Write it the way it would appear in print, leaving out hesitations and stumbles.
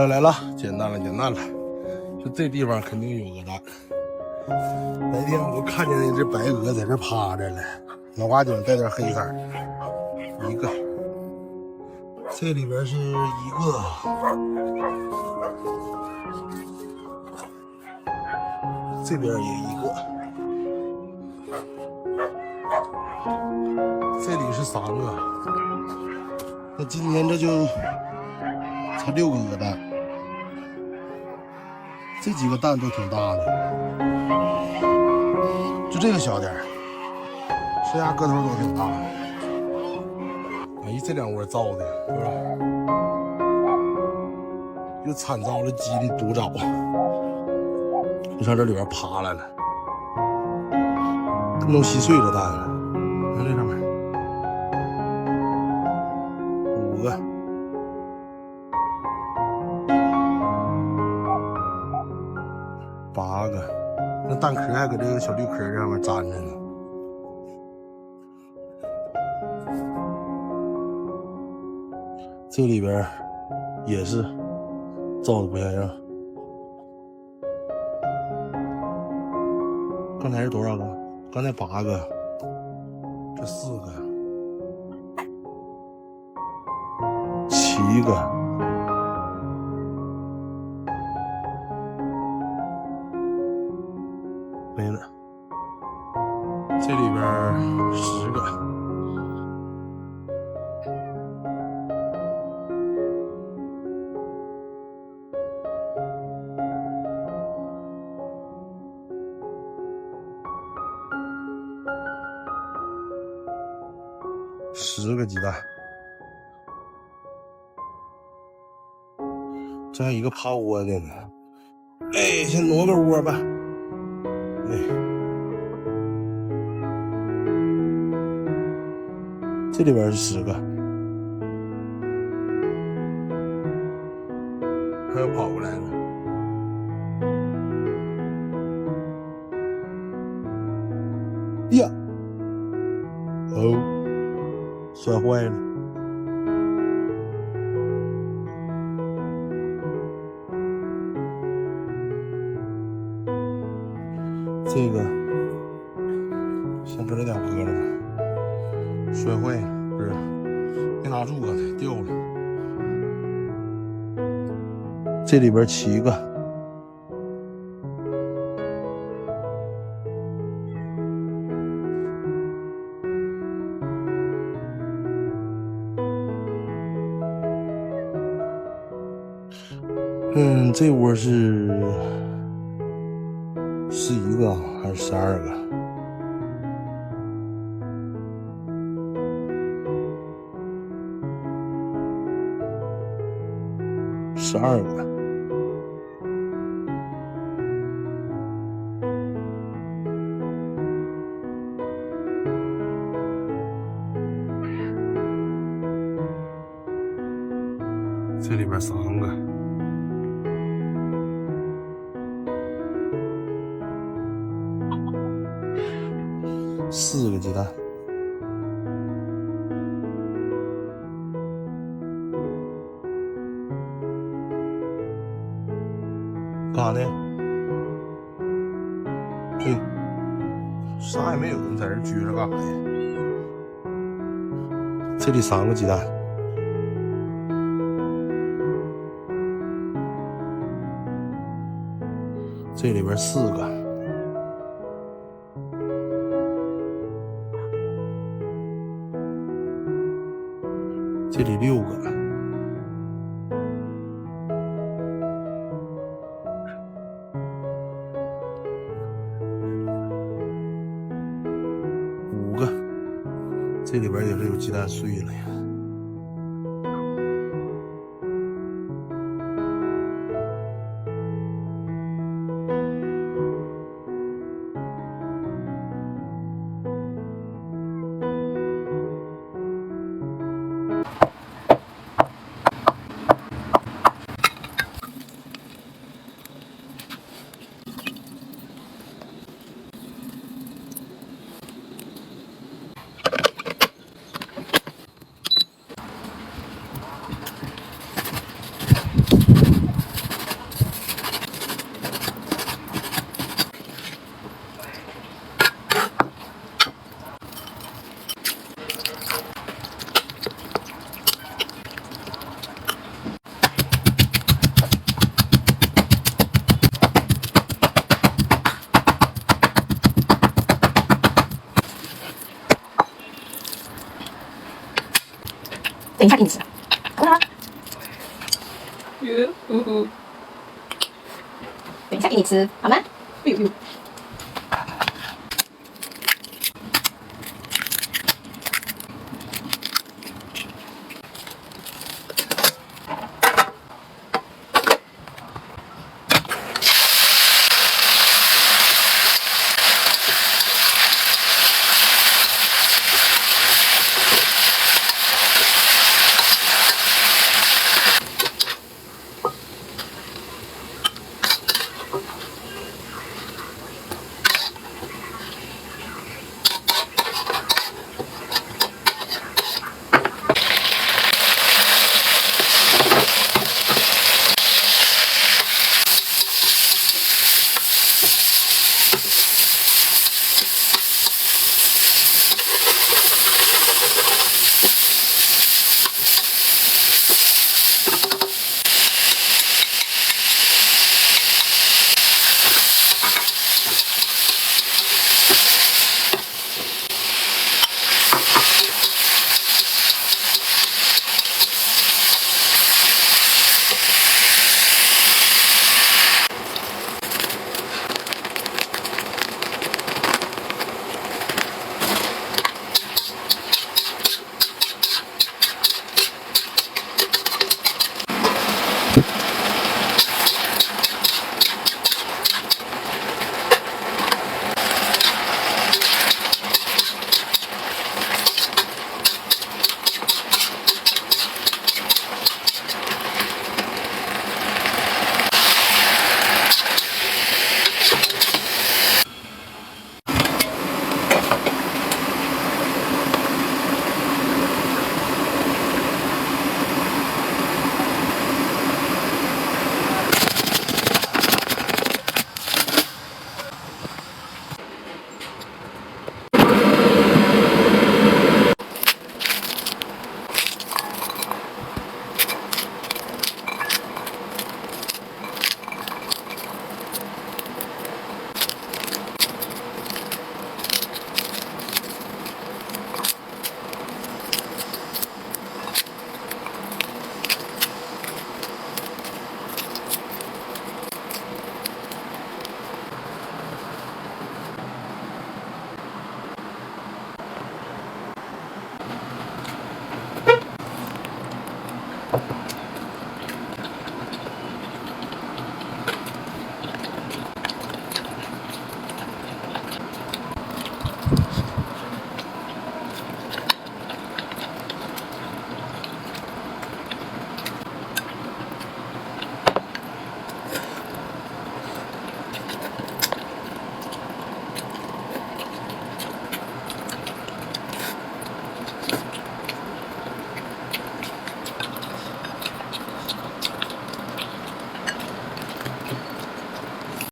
来了，简单了，就这地方肯定有鹅蛋。那天我看见那只白鹅在这趴着了，脑瓜顶带点黑色儿，一个，这里边是一个，这边也一个，这里是3个。那今天这就才6个鹅蛋。这几个蛋都挺大的，就这个小点儿，剩下个头都挺大的。哎，这2窝造的，是吧？又惨遭了鸡的毒爪，就上这里边爬来了，弄稀碎了蛋了。看这上面5个。8个，那蛋壳还搁这个小绿壳上面粘着呢。这里边也是造的不像样。刚才是多少个？刚才8个，这4个，7个。没了，这里边10个，10个鸡蛋，这还有一个趴窝的呢。哎，先挪个窝吧。哎，这里边是10个，还有跑过来的。呀，哦，摔坏了。这个先搁这2颗了吧，摔坏了，不是没拿住刚才掉了。这里边7个，这窝是11个还是12个？12个。这里边3个。4个鸡蛋，干啥呢？嘿，啥也没有，你在这撅着干啥呀？这里3个鸡蛋，这里边4个。这里6个，这里边也是有鸡蛋碎了呀。等一下给你吃，好不好？等一下给你吃，好吗？哎呦呦。